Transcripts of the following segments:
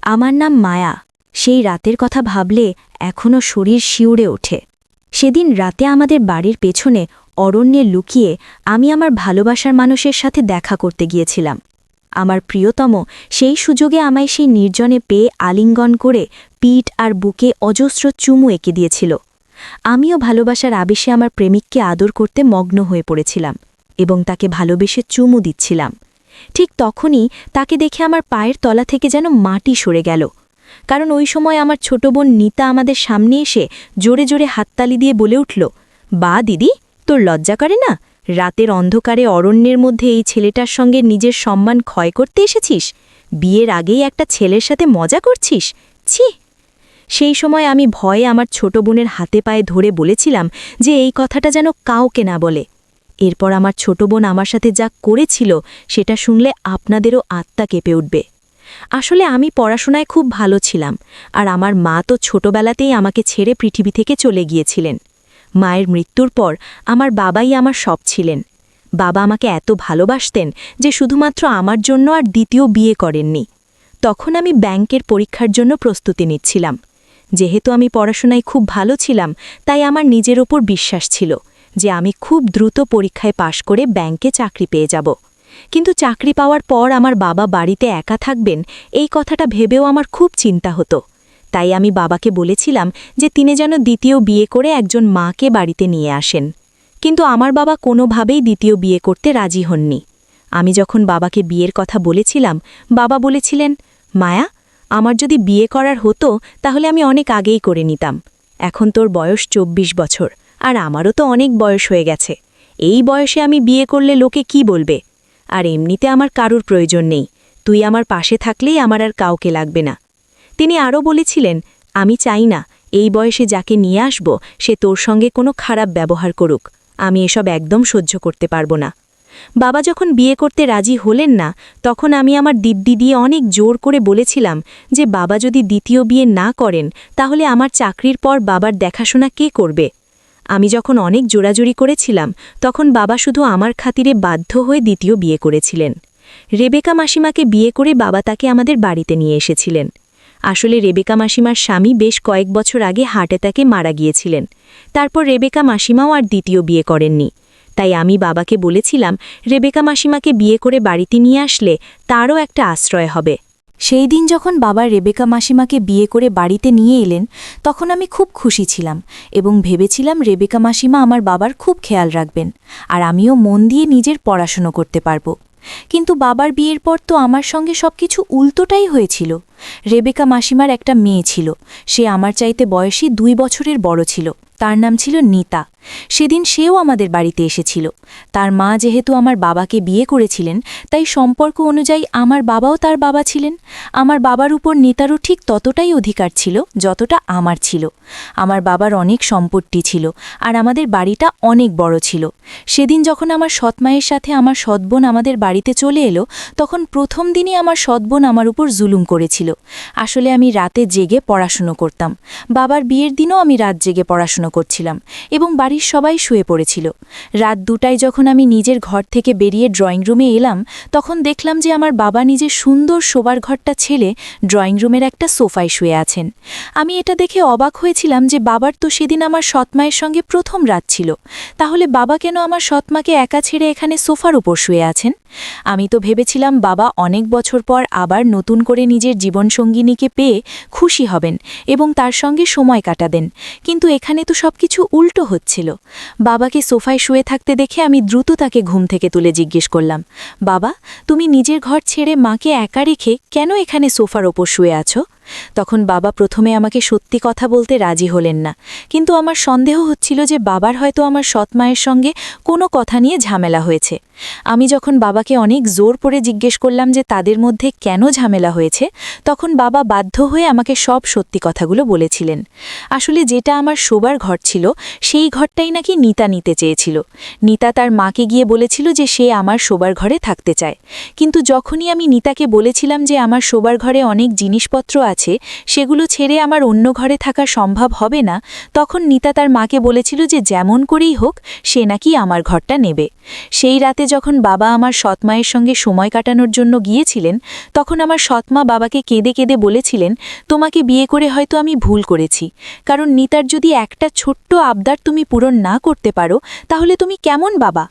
আমার নাম মায়া। সেই রাতের কথা ভাবলে এখনও শরীর শিউরে ওঠে। সেদিন রাতে আমাদের বাড়ির পেছনে অরণ্যে লুকিয়ে আমি আমার ভালোবাসার মানুষের সাথে দেখা করতে গিয়েছিলাম। আমার প্রিয়তম সেই সুযোগে আমায় সেই নির্জনে পেয়ে আলিঙ্গন করে পিঠ আর বুকে অজস্র চুমু এঁকে দিয়েছিল। আমিও ভালোবাসার আবেশে আমার প্রেমিককে আদর করতে মগ্ন হয়ে পড়েছিলাম এবং তাকে ভালোবেসে চুমু দিচ্ছিলাম। ঠিক তখনই তাকে দেখে আমার পায়ের তলা থেকে যেন মাটি সরে গেল। কারণ ওই সময় আমার ছোট বোন নিতা আমাদের সামনে এসে জোরে জোরে হাততালি দিয়ে বলে উঠল, বা দিদি, তোর লজ্জা করে না? রাতের অন্ধকারে অরণ্যের মধ্যে এই ছেলেটার সঙ্গে নিজের সম্মান ক্ষয় করতে এসেছিস? বিয়ের আগেই একটা ছেলের সাথে মজা করছিস? ছি! সেই সময় আমি ভয়ে আমার ছোট বোনের হাতে পায়ে ধরে বলেছিলাম যে এই কথাটা যেন কাউকে না বলে। এরপর আমার ছোট বোন আমার সাথে যা করেছিল সেটা শুনলে আপনাদেরও আত্মা কেঁপে উঠবে। আসলে আমি পড়াশোনায় খুব ভালো ছিলাম, আর আমার মা তো ছোটবেলাতেই আমাকে ছেড়ে পৃথিবী থেকে চলে গিয়েছিলেন। মায়ের মৃত্যুর পর আমার বাবাই আমার সব ছিলেন। বাবা আমাকে এত ভালোবাসতেন যে শুধুমাত্র আমার জন্য আর দ্বিতীয় বিয়ে করেননি। তখন আমি ব্যাংকের পরীক্ষার জন্য প্রস্তুতি নিচ্ছিলাম। যেহেতু আমি পড়াশোনায় খুব ভালো ছিলাম, তাই আমার নিজের ওপর বিশ্বাস ছিল যে আমি খুব দ্রুত পরীক্ষায় পাশ করে ব্যাংকে চাকরি পেয়ে যাব। কিন্তু চাকরি পাওয়ার পর আমার বাবা বাড়িতে একা থাকবেন, এই কথাটা ভেবেও আমার খুব চিন্তা হতো। তাই আমি বাবাকে বলেছিলাম যে তিনি যেন দ্বিতীয় বিয়ে করে একজন মাকে বাড়িতে নিয়ে আসেন। কিন্তু আমার বাবা কোনোভাবেই দ্বিতীয় বিয়ে করতে রাজি হননি। আমি যখন বাবাকে বিয়ের কথা বলেছিলাম, বাবা বলেছিলেন, মায়া, আমার যদি বিয়ে করার হতো তাহলে আমি অনেক আগেই করে নিতাম। এখন তোর বয়স 24 বছর, আর আমারও তো অনেক বয়স হয়ে গেছে। এই বয়সে আমি বিয়ে করলে লোকে কি বলবে? আর এমনিতে আমার কারুর প্রয়োজন নেই। তুই আমার পাশে থাকলেই আমার আর কাউকে লাগবে না। তিনি আরও বলেছিলেন, আমি চাই না এই বয়সে যাকে নিয়ে আসব সে তোর সঙ্গে কোনো খারাপ ব্যবহার করুক। আমি এসব একদম সহ্য করতে পারবো না। বাবা যখন বিয়ে করতে রাজি হলেন না, তখন আমি আমার দিব্যি দিয়ে অনেক জোর করে বলেছিলাম যে বাবা যদি দ্বিতীয় বিয়ে না করেন তাহলে আমার চাকরির পর বাবার দেখাশোনা কে করবে? আমি যখন অনেক জোরাজুরি করেছিলাম, তখন বাবা শুধু আমার খাতিরে বাধ্য হয়ে দ্বিতীয় বিয়ে করেছিলেন। রেবেকা মাসিমাকে বিয়ে করে বাবা তাকে আমাদের বাড়িতে নিয়ে এসেছিলেন। আসলে রেবেকা মাসিমার স্বামী বেশ কয়েক বছর আগে হার্ট অ্যাটাকে মারা গিয়েছিলেন। তারপর রেবেকা মাসিমাও আর দ্বিতীয় বিয়ে করেননি। তাই আমি বাবাকে বলেছিলাম রেবেকা মাসিমাকে বিয়ে করে বাড়িতে নিয়ে আসলে তারও একটা আশ্রয় হবে। সেই দিন যখন বাবা রেবেকা মাসিমাকে বিয়ে করে বাড়িতে নিয়ে এলেন, তখন আমি খুব খুশি ছিলাম এবং ভেবেছিলাম রেবেকা মাসিমা আমার বাবার খুব খেয়াল রাখবেন, আর আমিও মন দিয়ে নিজের পড়াশুনো করতে পারব। কিন্তু বাবার বিয়ের পর তো আমার সঙ্গে সবকিছু উল্টোটাই হয়েছিল। রেবেকা মাসিমার একটা মেয়ে ছিল, সে আমার চাইতে বয়সী 2 বছরের বড় ছিল। তার নাম ছিল নিতা। সেদিন সেও আমাদের বাড়িতে এসেছিল। তার মা যেহেতু আমার বাবাকে বিয়ে করেছিলেন, তাই সম্পর্ক অনুযায়ী আমার বাবাও তার বাবা ছিলেন। আমার বাবার উপর নিতারও ঠিক ততটাই অধিকার ছিল যতটা আমার ছিল। আমার বাবার অনেক সম্পত্তি ছিল, আর আমাদের বাড়িটা অনেক বড় ছিল। সেদিন যখন আমার সৎমায়ের সাথে আমার সৎবোন আমাদের বাড়িতে চলে এলো, তখন প্রথম দিনই আমার সৎবোন আমার উপর জুলুম করেছিল। আসলে আমি রাতে জেগে পড়াশুনো করতাম। বাবার বিয়ের দিনও আমি রাত জেগে পড়াশুনো করছিলাম এবং বাড়ির সবাই শুয়ে পড়েছিল। রাত 2টায় যখন আমি নিজের ঘর থেকে বেরিয়ে ড্রয়িং রুমে এলাম, তখন দেখলাম যে আমার বাবা নিজের সুন্দর শোবার ঘরটা ছেড়ে ড্রয়িং রুমের একটা সোফায় শুয়ে আছেন। আমি এটা দেখে অবাক হয়েছিলাম যে বাবার তো সেদিন আমার সৎমায়ের সঙ্গে প্রথম রাত ছিল, তাহলে বাবা কেন আমার সৎমাকে একা ছেড়ে এখানে সোফার উপর শুয়ে আছেন? আমি তো ভেবেছিলাম বাবা অনেক বছর পর আবার নতুন করে নিজের জীবনসঙ্গিনীকে পেয়ে খুশি হবেন এবং তার সঙ্গে সময় কাটাবেন, কিন্তু এখানে তো সবকিছু উল্টো হচ্ছিল। বাবাকে সোফায় শুয়ে থাকতে দেখে আমি দ্রুত তাকে ঘুম থেকে তুলে জিজ্ঞেস করলাম, বাবা, তুমি নিজের ঘর ছেড়ে মাকে একা রেখে কেন এখানে সোফার ওপর শুয়ে আছো? তখন বাবা প্রথমে আমাকে সত্যি কথা বলতে রাজি হলেন না, কিন্তু আমার সন্দেহ হচ্ছিল যে বাবার হয়তো আমার সৎমায়ের সঙ্গে কোনো কথা নিয়ে ঝামেলা হয়েছে। আমি যখন বাবাকে অনেক জোর করে জিজ্ঞেস করলাম যে তাদের মধ্যে কেন ঝামেলা হয়েছে, তখন বাবা বাধ্য হয়ে আমাকে সব সত্যি কথাগুলো বলেছিলেন। আসলে যেটা আমার শোবার ঘর ছিল, সেই ঘরটাই নাকি নিতা নিতে চেয়েছিল। নিতা তার মাকে গিয়ে বলেছিল যে সে আমার শোবার ঘরে থাকতে চায়। কিন্তু যখনই আমি নিতাকে বলেছিলাম যে আমার শোবার ঘরে অনেক জিনিসপত্র আছে, আছে সেগুলো ছেড়ে আমার অন্য ঘরে থাকা সম্ভব হবে না, তখন নিতা তার মাকে বলেছিল যে যেমন করেই হোক সে নাকি আমার ঘরটা নেবে। সেই রাতে যখন বাবা আমার সৎমায়ের সঙ্গে সময় কাটানোর জন্য গিয়েছিলেন, তখন আমার সৎমা বাবাকে কেঁদে কেঁদে বলেছিলেন, তোমাকে বিয়ে করে হয়তো আমি ভুল করেছি, কারণ নিতার যদি একটা ছোট্ট আবদার তুমি পূরণ না করতে পারো তাহলে তুমি কেমন বাবা।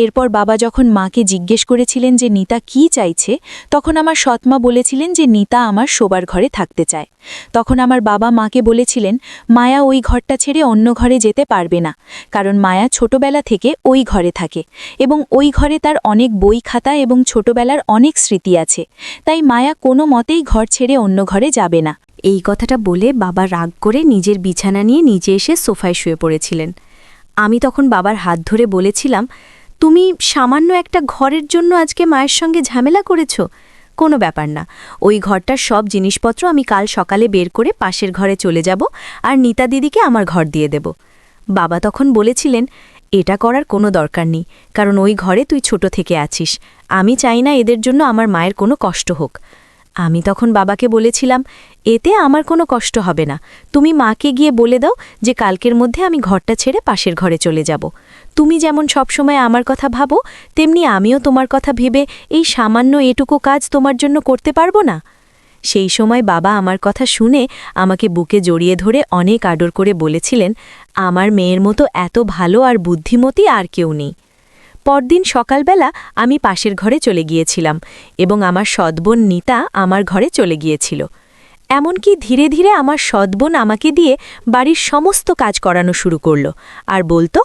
এরপর বাবা যখন মাকে জিজ্ঞেস করেছিলেন যে নিতা কি চাইছে, তখন আমার সৎমা বলেছিলেন যে নিতা আমার শোবার ঘরে থাকতে চায়। তখন আমার বাবা মাকে বলেছিলেন মায়া ওই ঘরটা ছেড়ে অন্য ঘরে যেতে পারবে না, কারণ মায়া ছোটবেলা থেকে ওই ঘরে থাকে এবং ওই ঘরে তার অনেক বই খাতা এবং ছোটবেলার অনেক স্মৃতি আছে, তাই মায়া কোনো মতেই ঘর ছেড়ে অন্য ঘরে যাবে না। এই কথাটা বলে বাবা রাগ করে নিজের বিছানা নিয়ে নিচে এসে সোফায় শুয়ে পড়েছিলেন। আমি তখন বাবার হাত ধরে বলেছিলাম, তুমি সামান্য একটা ঘরের জন্য আজকে মায়ের সঙ্গে ঝামেলা করেছ? কোনো ব্যাপার না, ওই ঘরটার সব জিনিসপত্র আমি কাল সকালে বের করে পাশের ঘরে চলে যাব আর নিতা দিদিকে আমার ঘর দিয়ে দেব। বাবা তখন বলেছিলেন, এটা করার কোনো দরকার নেই, কারণ ওই ঘরে তুই ছোট থেকে আছিস, আমি চাই না এদের জন্য আমার মায়ের কোনো কষ্ট হোক। আমি তখন বাবাকে বলেছিলাম, এতে আমার কোনো কষ্ট হবে না, তুমি মাকে গিয়ে বলে দাও যে কালকের মধ্যে আমি ঘরটা ছেড়ে পাশের ঘরে চলে যাব। তুমি যেমন সবসময় আমার কথা ভাবো, তেমনি আমিও তোমার কথা ভেবে এই সামান্য এটুকু কাজ তোমার জন্য করতে পারবো না। সেই সময় বাবা আমার কথা শুনে আমাকে বুকে জড়িয়ে ধরে অনেক আদর করে বলেছিলেন, আমার মেয়ের মতো এত ভালো আর বুদ্ধিমতী আর কেউ নেই। পরদিন সকালবেলা আমি পাশের ঘরে চলে গিয়েছিলাম এবং আমার সৎবোন নিতা আমার ঘরে চলে গিয়েছিল। এমনকি ধীরে ধীরে আমার সৎবোন আমাকে দিয়ে বাড়ির সমস্ত কাজ করানো শুরু করল আর বলতো,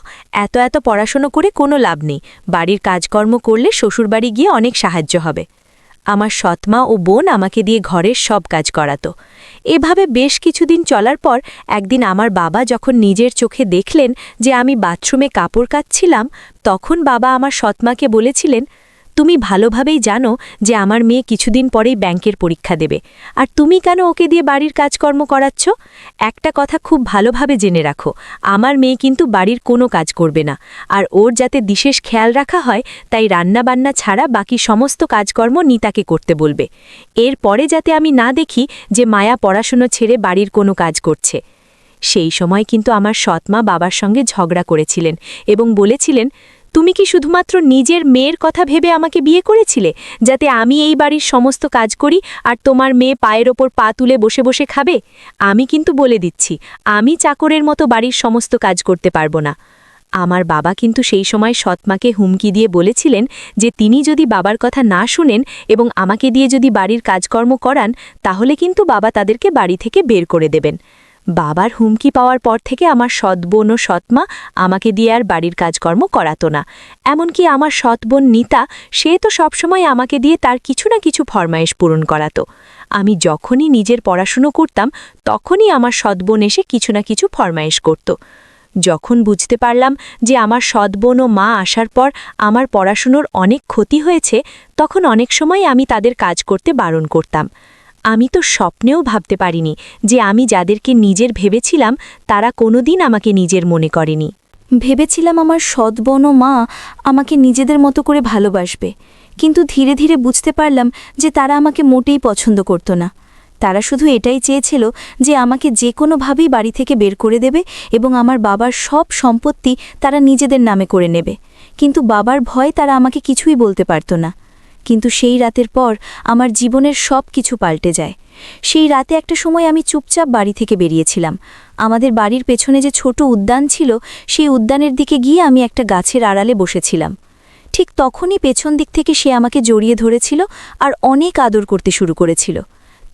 এত এত পড়াশোনা করে কোনো লাভ নেই, বাড়ির কাজকর্ম করলে শ্বশুরবাড়ি গিয়ে অনেক সাহায্য হবে। আমার সৎমা ও বোন আমাকে দিয়ে ঘরের সব কাজ করাতো। এভাবে বেশ কিছুদিন চলার পর একদিন আমার বাবা যখন নিজের চোখে দেখলেন যে আমি বাথরুমে কাপড় কাচ্ছিলাম, তখন বাবা আমার সৎমাকে বলেছিলেন, তুমি ভালোভাবেই জানো যে আমার মেয়ে কিছুদিন পরেই ব্যাংকের পরীক্ষা দেবে, আর তুমি কেন ওকে দিয়ে বাড়ির কাজকর্ম করাচ্ছ? একটা কথা খুব ভালোভাবে জেনে রাখো, আমার মেয়ে কিন্তু বাড়ির কোনো কাজ করবে না, আর ওর যাতে বিশেষ খেয়াল রাখা হয় তাই রান্নাবান্না ছাড়া বাকি সমস্ত কাজকর্ম নিতাকে করতে বলবে। এর পরে যাতে আমি না দেখি যে মায়া পড়াশুনো ছেড়ে বাড়ির কোনো কাজ করছে। সেই সময় কিন্তু আমার সৎমা বাবার সঙ্গে ঝগড়া করেছিলেন এবং বলেছিলেন, তুমি কি শুধুমাত্র নিজের মেয়ের কথা ভেবে আমাকে বিয়ে করেছিলে, যাতে আমি এই বাড়ির সমস্ত কাজ করি আর তোমার মেয়ে পায়ের ওপর পা তুলে বসে বসে খাবে? আমি কিন্তু বলে দিচ্ছি, আমি চাকরের মতো বাড়ির সমস্ত কাজ করতে পারবো না। আমার বাবা কিন্তু সেই সময় সৎমাকে হুমকি দিয়ে বলেছিলেন যে তিনি যদি বাবার কথা না শুনেন এবং আমাকে দিয়ে যদি বাড়ির কাজকর্ম করান, তাহলে কিন্তু বাবা তাদেরকে বাড়ি থেকে বের করে দেবেন। বাবার হুমকি পাওয়ার পর থেকে আমার সৎবোন ও সৎমা আমাকে দিয়ে আর বাড়ির কাজকর্ম করাতো না। এমনকি আমার সৎবোন নিতা, সে তো সবসময় আমাকে দিয়ে তার কিছু না কিছু ফরমায়েশ পূরণ করাতো। আমি যখনই নিজের পড়াশুনো করতাম তখনই আমার সৎবোন এসে কিছু না কিছু ফরমায়েশ করত। যখন বুঝতে পারলাম যে আমার সৎবোন ও মা আসার পর আমার পড়াশুনোর অনেক ক্ষতি হয়েছে, তখন অনেক সময় আমি তাদের কাজ করতে বারণ করতাম। আমি তো স্বপ্নেও ভাবতে পারিনি যে আমি যাদেরকে নিজের ভেবেছিলাম তারা কোনোদিন আমাকে নিজের মনে করেনি। ভেবেছিলাম আমার সৎবোন ও মা আমাকে নিজেদের মতো করে ভালোবাসবে, কিন্তু ধীরে ধীরে বুঝতে পারলাম যে তারা আমাকে মোটেই পছন্দ করত না। তারা শুধু এটাই চেয়েছিল যে আমাকে যে কোনোভাবেই বাড়ি থেকে বের করে দেবে এবং আমার বাবার সব সম্পত্তি তারা নিজেদের নামে করে নেবে, কিন্তু বাবার ভয় তারা আমাকে কিছুই বলতে পারত না। কিন্তু সেই রাতের পর আমার জীবনের সব কিছু পাল্টে যায়। সেই রাতে একটা সময় আমি চুপচাপ বাড়ি থেকে বেরিয়েছিলাম। আমাদের বাড়ির পেছনে যে ছোট উদ্যান ছিল, সেই উদ্যানের দিকে গিয়ে আমি একটা গাছের আড়ালে বসেছিলাম। ঠিক তখনই পেছন দিক থেকে সে আমাকে জড়িয়ে ধরেছিল আর অনেক আদর করতে শুরু করেছিল।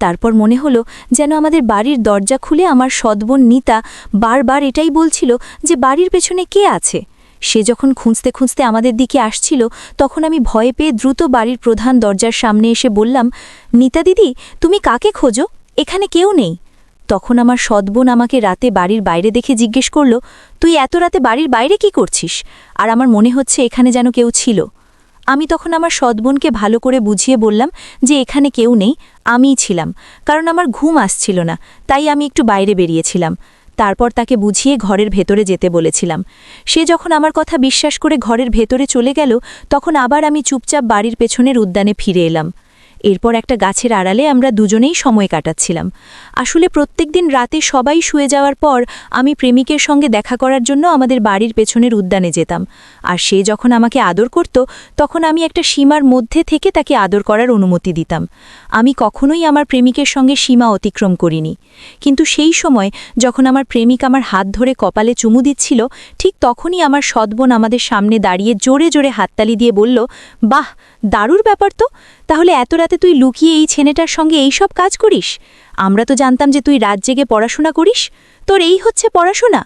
তারপর মনে হলো যেন আমাদের বাড়ির দরজা খুলে আমার সৎবোন নিতা বারবার এটাই বলছিল যে বাড়ির পেছনে কে আছে। সে যখন খুঁজতে খুঁজতে আমাদের দিকে আসছিল, তখন আমি ভয় পেয়ে দ্রুত বাড়ির প্রধান দরজার সামনে এসে বললাম, নিতা দিদি, তুমি কাকে খোঁজো? এখানে কেউ নেই। তখন আমার সৎবোন আমাকে রাতে বাড়ির বাইরে দেখে জিজ্ঞেস করল, তুই এত রাতে বাড়ির বাইরে কি করছিস? আর আমার মনে হচ্ছে এখানে যেন কেউ ছিল। আমি তখন আমার সৎবোনকে ভালো করে বুঝিয়ে বললাম যে এখানে কেউ নেই, আমিই ছিলাম, কারণ আমার ঘুম আসছিল না, তাই আমি একটু বাইরে বেরিয়েছিলাম। তারপর তাকে বুঝিয়ে ঘরের ভেতরে যেতে বলেছিলাম। সে যখন আমার কথা বিশ্বাস করে ঘরের ভেতরে চলে গেল, তখন আবার আমি চুপচাপ বাড়ির পেছনের উদ্যানে ফিরে এলাম। এরপর একটা গাছের আড়ালে আমরা দুজনেই সময় কাটাচ্ছিলাম। আসলে প্রত্যেকদিন রাতে সবাই শুয়ে যাওয়ার পর আমি প্রেমিকের সঙ্গে দেখা করার জন্য আমাদের বাড়ির পেছনের উদ্যানে যেতাম। আর সে যখন আমাকে আদর করত তখন আমি একটা সীমার মধ্যে থেকে তাকে আদর করার অনুমতি দিতাম। আমি কখনোই আমার প্রেমিকের সঙ্গে সীমা অতিক্রম করিনি। কিন্তু সেই সময় যখন আমার প্রেমিক আমার হাত ধরে কপালে চুমু দিচ্ছিল, ঠিক তখনই আমার সৎবোন আমাদের সামনে দাঁড়িয়ে জোরে জোরে হাততালি দিয়ে বলল, বাহ, দারুণ ব্যাপার তো! তাহলে এত রাতে তুই লুকিয়ে এই ছেলেটার সঙ্গে এই সব কাজ করিস? আমরা তো জানতাম যে তুই রাত জেগে পড়াশোনা করিস। তোর এই হচ্ছে পড়াশোনা?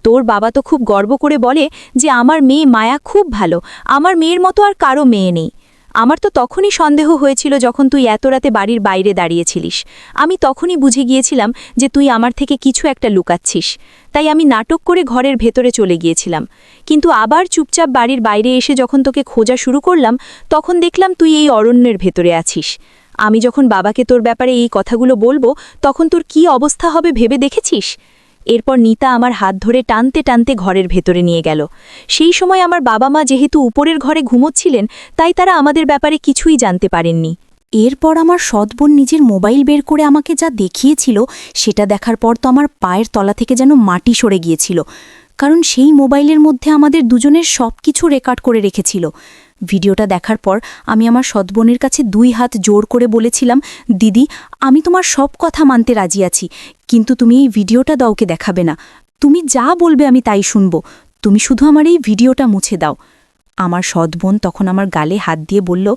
তোর বাবা তো খুব গর্ব করে বলে যে আমার মেয়ে মায়া খুব ভালো, আমার মেয়ের মতো আর কারো মেয়ে নেই। আমার তো তখনই সন্দেহ হয়েছিল যখন তুই এত রাতে বাড়ির বাইরে দাঁড়িয়েছিলিস। আমি তখনই বুঝে গিয়েছিলাম যে তুই আমার থেকে কিছু একটা লুকাচ্ছিস। তাই আমি নাটক করে ঘরের ভেতরে চলে গিয়েছিলাম। কিন্তু আবার চুপচাপ বাড়ির বাইরে এসে যখন তোকে খোঁজা শুরু করলাম, তখন দেখলাম তুই এই অরণ্যের ভেতরে আছিস। আমি যখন বাবাকে তোর ব্যাপারে এই কথাগুলো বলবো, তখন তোর কি অবস্থা হবে ভেবে দেখেছিস? এরপর নিতা আমার হাত ধরে টানতে টানতে ঘরের ভেতরে নিয়ে গেল। সেই সময় আমার বাবা মা যেহেতু উপরের ঘরে ঘুমোচ্ছিলেন, তাই তারা আমাদের ব্যাপারে কিছুই জানতে পারেননি। এরপর আমার সৎবোন নিজের মোবাইল বের করে আমাকে যা দেখিয়েছিল, সেটা দেখার পর তো আমার পায়ের তলা থেকে যেন মাটি সরে গিয়েছিল। কারণ সেই মোবাইলের মধ্যে আমাদের দুজনের সব কিছু রেকর্ড করে রেখেছিল। ভিডিওটা দেখার পর আমি আমার সৎবোনের কাছে 2 হাত জোর করে বলেছিলাম, দিদি, আমি তোমার সব কথা মানতে রাজি আছি, কিন্তু তুমি এই ভিডিওটা দাওকে দেখাবে না। তুমি যা বলবে আমি তাই শুনব। তুমি শুধু আমার এই ভিডিওটা মুছে দাও। আমার সৎবোন তখন আমার গালে হাত দিয়ে বলল,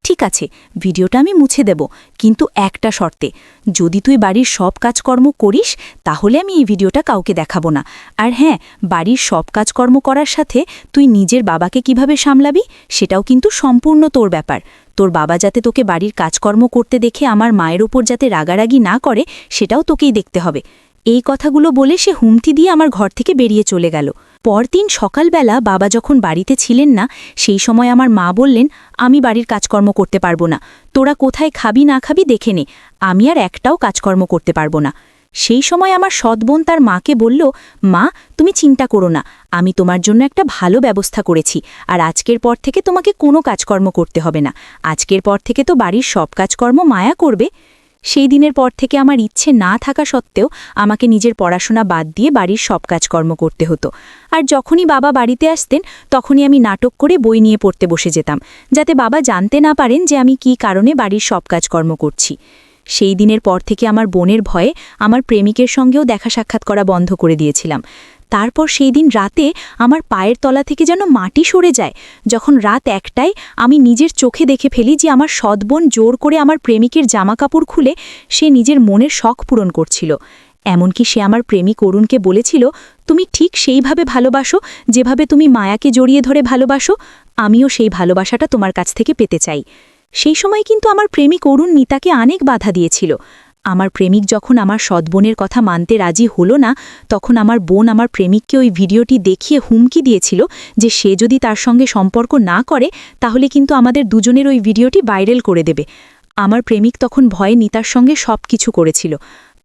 ঠিক আছে, ভিডিওটা আমি মুছে দেব, কিন্তু একটা শর্তে। যদি তুই বাড়ির সব কাজকর্ম করিস তাহলে আমি এই ভিডিওটা কাউকে দেখাবো না। আর হ্যাঁ, বাড়ির সব কাজকর্ম করার সাথে তুই নিজের বাবাকে কিভাবে সামলাবি সেটাও কিন্তু সম্পূর্ণ তোর ব্যাপার। তোর বাবা যাতে তোকে বাড়ির কাজকর্ম করতে দেখে আমার মায়ের ওপর যাতে রাগারাগি না করে, সেটাও তোকেই দেখতে হবে। এই কথাগুলো বলে সে হুমকি দিয়ে আমার ঘর থেকে বেরিয়ে চলে গেল। পরদিন সকালবেলা বাবা যখন বাড়িতে ছিলেন না, সেই সময় আমার মা বললেন, আমি বাড়ির কাজকর্ম করতে পারবো না, তোরা কোথায় খাবি না খাবি দেখে নে, আমি আর একটাও কাজকর্ম করতে পারবো না। সেই সময় আমার সৎবোন তার মাকে বলল, মা, তুমি চিন্তা করো না, আমি তোমার জন্য একটা ভালো ব্যবস্থা করেছি, আর আজকের পর থেকে তোমাকে কোনো কাজকর্ম করতে হবে না। আজকের পর থেকে তো বাড়ির সব কাজকর্ম মায়া করবে। সেই দিনের পর থেকে আমার ইচ্ছে না থাকা সত্ত্বেও আমাকে নিজের পড়াশোনা বাদ দিয়ে বাড়ির সব কাজকর্ম করতে হতো। আর যখনই বাবা বাড়িতে আসতেন তখনই আমি নাটক করে বই নিয়ে পড়তে বসে যেতাম, যাতে বাবা জানতে না পারেন যে আমি কী কারণে বাড়ির সব কাজকর্ম করছি। সেই দিনের পর থেকে আমার বোনের ভয়ে আমার প্রেমিকের সঙ্গেও দেখা সাক্ষাৎ করা বন্ধ করে দিয়েছিলাম। তারপর সেই দিন রাতে আমার পায়ের তলা থেকে যেন মাটি সরে যায়, যখন রাত 1টায় আমি নিজের চোখে দেখে ফেলি যে আমার সৎবোন জোর করে আমার প্রেমিকের জামাকাপড় খুলে সে নিজের মনের শখ পূরণ করছিল। এমনকি সে আমার প্রেমিক অরুণকে বলেছিল, তুমি ঠিক সেইভাবে ভালোবাসো যেভাবে তুমি মায়াকে জড়িয়ে ধরে ভালোবাসো, আমিও সেই ভালোবাসাটা তোমার কাছ থেকে পেতে চাই। সেই সময় কিন্তু আমার প্রেমিক অরুণ নিতাকে অনেক বাধা দিয়েছিল। আমার প্রেমিক যখন আমার সৎবোনের কথা মানতে রাজি হলো না, তখন আমার বোন আমার প্রেমিককে ওই ভিডিওটি দেখিয়ে হুমকি দিয়েছিল যে সে যদি তার সঙ্গে সম্পর্ক না করে তাহলে কিন্তু আমাদের দুজনের ওই ভিডিওটি ভাইরাল করে দেবে। আমার প্রেমিক তখন ভয়ে নিতার সঙ্গে সব কিছু করেছিল।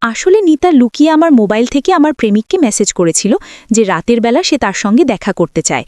আসলে নিতা লুকিয়ে আমার মোবাইল থেকে আমার প্রেমিককে মেসেজ করেছিল যে রাতের বেলা সে তার সঙ্গে দেখা করতে চায়।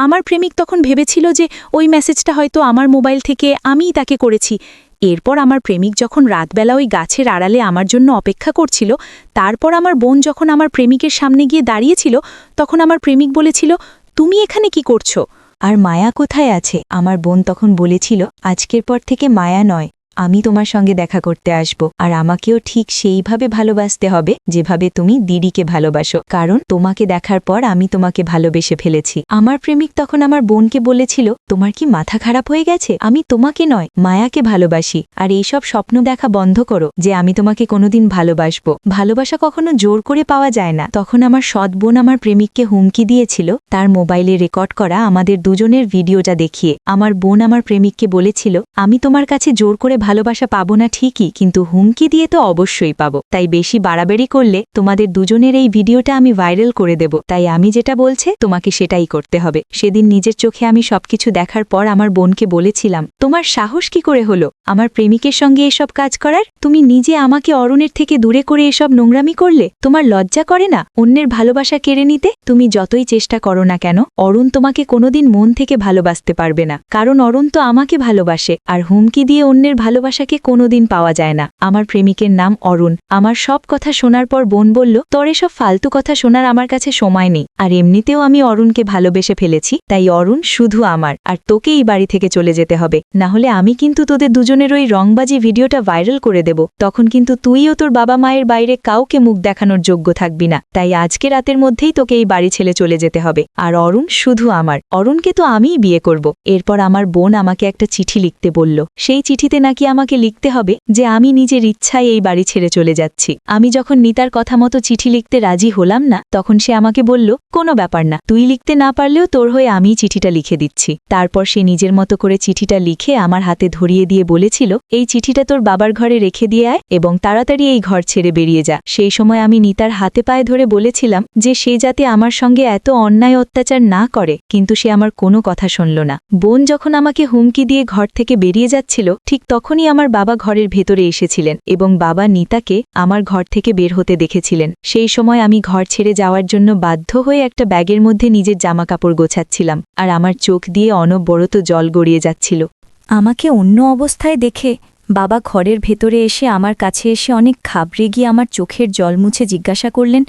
আমার প্রেমিক তখন ভেবেছিল যে ওই মেসেজটা হয়তো আমার মোবাইল থেকে আমিই তাকে করেছি। এরপর আমার প্রেমিক যখন রাতবেলা ওই গাছের আড়ালে আমার জন্য অপেক্ষা করছিল, তারপর আমার বোন যখন আমার প্রেমিকের সামনে গিয়ে দাঁড়িয়েছিল, তখন আমার প্রেমিক বলেছিল, তুমি এখানে কি করছো? আর মায়া কোথায় আছে? আমার বোন তখন বলেছিল, আজকের পর থেকে মায়া নয়, আমি তোমার সঙ্গে দেখা করতে আসব, আর আমাকেও ঠিক সেইভাবে ভালোবাসতে হবে যেভাবে তুমি দিদিকে ভালোবাসো, কারণ তোমাকে দেখার পর আমি তোমাকে ভালোবেসে ফেলেছি। আমার প্রেমিক তখন আমার বোনকে বলেছিল, তোমার কি মাথা খারাপ হয়ে গেছে? আমি তোমাকে নয়, মায়াকে ভালোবাসি, আর এইসব স্বপ্ন দেখা বন্ধ করো যে আমি তোমাকে কোনোদিন ভালোবাসবো। ভালোবাসা কখনো জোর করে পাওয়া যায় না। তখন আমার সৎ বোন আমার প্রেমিককে হুমকি দিয়েছিল তার মোবাইলে রেকর্ড করা আমাদের দুজনের ভিডিওটা দেখিয়ে। আমার বোন আমার প্রেমিককে বলেছিল, আমি তোমার কাছে জোর করে ভালোবাসা পাবো না ঠিকই, কিন্তু হুমকি দিয়ে তো অবশ্যই পাবো, তাই বেশি বাড়াবাড়ি করলে তোমাদের দুজনের এই ভিডিওটা আমি ভাইরাল করে দেব, তাই আমি যেটা বলছে তোমাকে সেটাই করতে হবে। সেদিন নিজের চোখে আমি সবকিছু দেখার পর আমার বোনকে বলেছিলাম, তোমার সাহস কি করে হলো আমার প্রেমিকের সঙ্গে এসব কাজ করার? তুমি নিজে আমাকে অরুণের থেকে দূরে করে এসব নোংরামি করলে? তোমার লজ্জা করে না অন্যের ভালোবাসা কেড়ে নিতে? তুমি যতই চেষ্টা করো না কেন, অরুণ তোমাকে কোনোদিন মন থেকে ভালোবাসতে পারবে না, কারণ অরুণ তো আমাকে ভালোবাসে, আর হুমকি দিয়ে অন্যের ভালোবাসাকে কোনোদিন পাওয়া যায় না। আমার প্রেমিকের নাম অরুণ। আমার সব কথা শোনার পর বোন বলল, তোর এসব ফালতু কথা শোনার আমার কাছে সময় নেই, আর এমনিতেও আমি অরুণকে ভালোবেসে ফেলেছি, তাই অরুণ শুধু আমার, আর তোকে এই বাড়ি থেকে চলে যেতে হবে, না হলে আমি কিন্তু তোদের দুজনের ওই রংবাজি ভিডিওটা ভাইরাল করে দেব। তখন কিন্তু তুইও তোর বাবা মায়ের বাইরে কাউকে মুখ দেখানোর যোগ্য থাকবি না। তাই আজকে রাতের মধ্যেই তোকে এই বাড়ি ছেড়ে চলে যেতে হবে, আর অরুণ শুধু আমার। অরুণকে তো আমিই বিয়ে করব। এরপর আমার বোন আমাকে একটা চিঠি লিখতে বলল। সেই চিঠিতে নাকি আমাকে লিখতে হবে যে আমি নিজের ইচ্ছায় এই বাড়ি ছেড়ে চলে যাচ্ছি। আমি যখন নিতার কথা মতো চিঠি লিখতে রাজি হলাম না, তখন সে আমাকে বলল, কোনো ব্যাপার না, তুই লিখতে না পারলেও তোর হয়ে আমিই চিঠিটা লিখে দিচ্ছি। তারপর সে নিজের মতো করে চিঠিটা লিখে আমার হাতে ধরিয়ে দিয়ে বলেছিল, এই চিঠিটা তোর বাবার ঘরে রেখে দিয়ে আয় এবং তাড়াতাড়ি এই ঘর ছেড়ে বেরিয়ে যা। সেই সময় আমি নিতার হাতে পায়ে ধরে বলেছিলাম যে সে যাতে আমার সঙ্গে এত অন্যায় অত্যাচার না করে, কিন্তু সে আমার কোনো কথা শুনল না। বোন যখন আমাকে হুমকি দিয়ে ঘর থেকে বেরিয়ে যাচ্ছিল, ঠিক তখনই আমার বাবা ঘরের ভেতরে এসেছিলেন এবং বাবা নিতাকে আমার ঘর থেকে বের হতে দেখেছিলেন। সেই সময় আমি ঘর ছেড়ে যাওয়ার জন্য বাধ্য হয়ে একটা ব্যাগের মধ্যে নিজের জামাকাপড় গোছাচ্ছিলাম, আর আমার চোখ দিয়ে অনবরত জল গড়িয়ে যাচ্ছিল। আমাকে অন্য অবস্থায় দেখে বাবা ঘরের ভেতরে এসে আমার কাছে এসে অনেক ঘাবড়ে গিয়ে আমার চোখের জল মুছে জিজ্ঞাসা করলেন,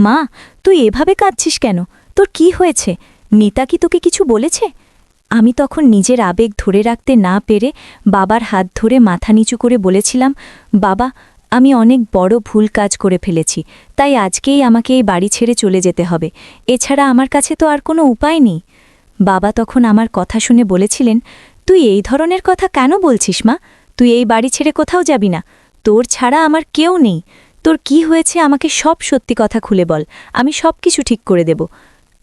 মা, তুই এভাবে কাঁদছিস কেন? তোর কি হয়েছে? নিতা কি তোকে কিছু বলেছে? আমি তখন নিজের আবেগ ধরে রাখতে না পেরে বাবার হাত ধরে মাথা নিচু করে বলেছিলাম, বাবা, আমি অনেক বড় ভুল কাজ করে ফেলেছি, তাই আজকেই আমাকে এই বাড়ি ছেড়ে চলে যেতে হবে। এছাড়া আমার কাছে তো আর কোনো উপায় নেই। বাবা তখন আমার কথা শুনে বলেছিলেন, তুই এই ধরনের কথা কেন বলছিস মা? তুই এই বাড়ি ছেড়ে কোথাও যাবি না। তোর ছাড়া আমার কেউ নেই। তোর কি হয়েছে আমাকে সব সত্যি কথা খুলে বল, আমি সব কিছু ঠিক করে দেব।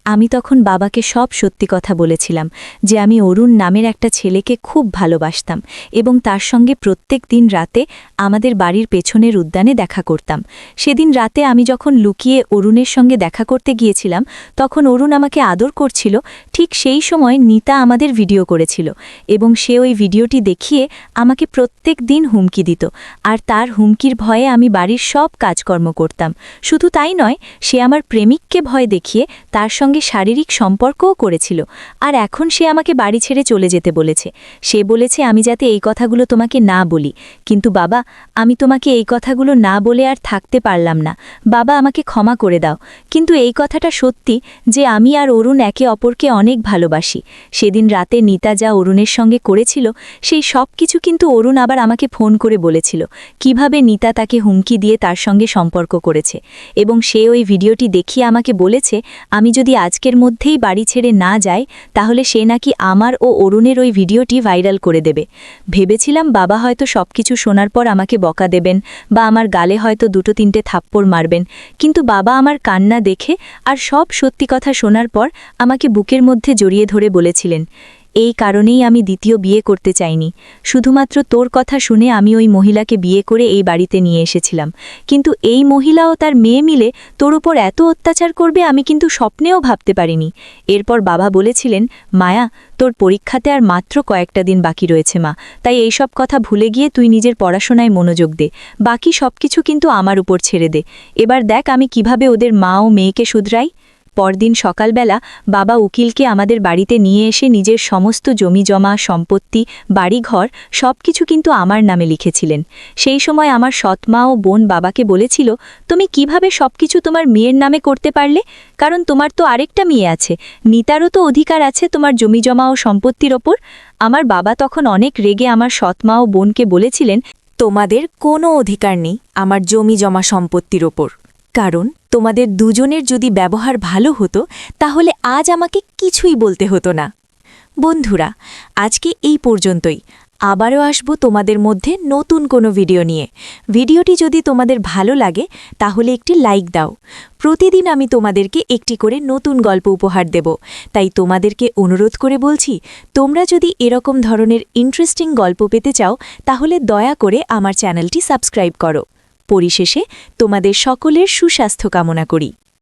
আমি তখন বাবাকে সব সত্যি কথা বলেছিলাম যে আমি অরুণ নামের একটা ছেলেকে খুব ভালোবাসতাম এবং তার সঙ্গে প্রত্যেক দিন রাতে আমাদের বাড়ির পেছনের উদ্যানে দেখা করতাম। সেদিন রাতে আমি যখন লুকিয়ে অরুণের সঙ্গে দেখা করতে গিয়েছিলাম, তখন অরুণ আমাকে আদর করছিল। ঠিক সেই সময় নিতা আমাদের ভিডিও করেছিল এবং সে ওই ভিডিওটি দেখিয়ে আমাকে প্রত্যেক দিন হুমকি দিত, আর তার হুমকির ভয়ে আমি বাড়ির সব কাজকর্ম করতাম। শুধু তাই নয়, সে আমার প্রেমিককে ভয় দেখিয়ে তার সঙ্গে শারীরিক সম্পর্কও করেছিল, আর এখন সে আমাকে বাড়ি ছেড়ে চলে যেতে বলেছে। সে বলেছে আমি যাতে এই কথাগুলো তোমাকে না বলি, কিন্তু বাবা, আমি তোমাকে এই কথাগুলো না বলে আর থাকতে পারলাম না। বাবা, আমাকে ক্ষমা করে দাও, কিন্তু এই কথাটা সত্যি যে আমি আর অরুণ একে অপরকে অনেক ভালোবাসি। সেদিন রাতে নিতা যা অরুণের সঙ্গে করেছিল, সেই সব কিছু কিন্তু অরুণ আবার আমাকে ফোন করে বলেছিল কিভাবে নিতা তাকে হুমকি দিয়ে তার সঙ্গে সম্পর্ক করেছে, এবং সে ওই ভিডিওটি দেখিয়ে আমাকে বলেছে আমি যদি আজকের মধ্যেই বাড়ি ছেড়ে না যাই, তাহলে সে নাকি আমার ও অরুণের ওই ভিডিওটি ভাইরাল করে দেবে। ভেবেছিলাম বাবা হয়তো সবকিছু শোনার পর আমাকে বকা দেবেন বা আমার গালে হয়তো 2-3টে থাপ্পড় মারবেন, কিন্তু বাবা আমার কান্না দেখে আর সব সত্যি কথা শোনার পর আমাকে বুকের মধ্যে জড়িয়ে ধরে বলেছিলেন, এই কারণেই আমি দ্বিতীয় বিয়ে করতে চাইনি। শুধুমাত্র তোর কথা শুনে আমি ওই মহিলাকে বিয়ে করে এই বাড়িতে নিয়ে এসেছিলাম, কিন্তু এই মহিলা ও তার মেয়ে মিলে তোর উপর এত অত্যাচার করবে আমি কিন্তু স্বপ্নেও ভাবতে পারিনি। এরপর বাবা বলেছিলেন, মায়া, তোর পরীক্ষাতে আর মাত্র কয়েকটা দিন বাকি রয়েছে মা, তাই এইসব কথা ভুলে গিয়ে তুই নিজের পড়াশোনায় মনোযোগ দে, বাকি সব কিছু কিন্তু আমার উপর ছেড়ে দে। এবার দেখ আমি কিভাবে ওদের মা ও মেয়েকে শুধরাই। পরদিন সকালবেলা বাবা উকিলকে আমাদের বাড়িতে নিয়ে এসে নিজের সমস্ত জমিজমা, সম্পত্তি, বাড়িঘর সবকিছু কিন্তু আমার নামে লিখেছিলেন। সেই সময় আমার সৎমা ও বোন বাবাকে বলেছিল, তুমি কিভাবে সবকিছু তোমার মেয়ের নামে করতে পারলে? কারণ তোমার তো আরেকটা মেয়ে আছে, নিতারও তো অধিকার আছে তোমার জমিজমা ও সম্পত্তির ওপর। আমার বাবা তখন অনেক রেগে আমার সৎমা ও বোনকে বলেছিলেন, তোমাদের কোনো অধিকার নেই আমার জমিজমা সম্পত্তির ওপর, কারণ তোমাদের দুজনের যদি ব্যবহার ভালো হতো তাহলে আজ আমাকে কিছুই বলতে হতো না। বন্ধুরা, আজকে এই পর্যন্তই। আবারও আসব তোমাদের মধ্যে নতুন কোনো ভিডিও নিয়ে। ভিডিওটি যদি তোমাদের ভালো লাগে তাহলে একটি লাইক দাও। প্রতিদিন আমি তোমাদেরকে একটি করে নতুন গল্প উপহার দেব, তাই তোমাদেরকে অনুরোধ করে বলছি, তোমরা যদি এরকম ধরনের ইন্টারেস্টিং গল্প পেতে চাও তাহলে দয়া করে আমার চ্যানেলটি সাবস্ক্রাইব করো। পরিশেষে তোমাদের সকলের সুস্বাস্থ্য কামনা করি।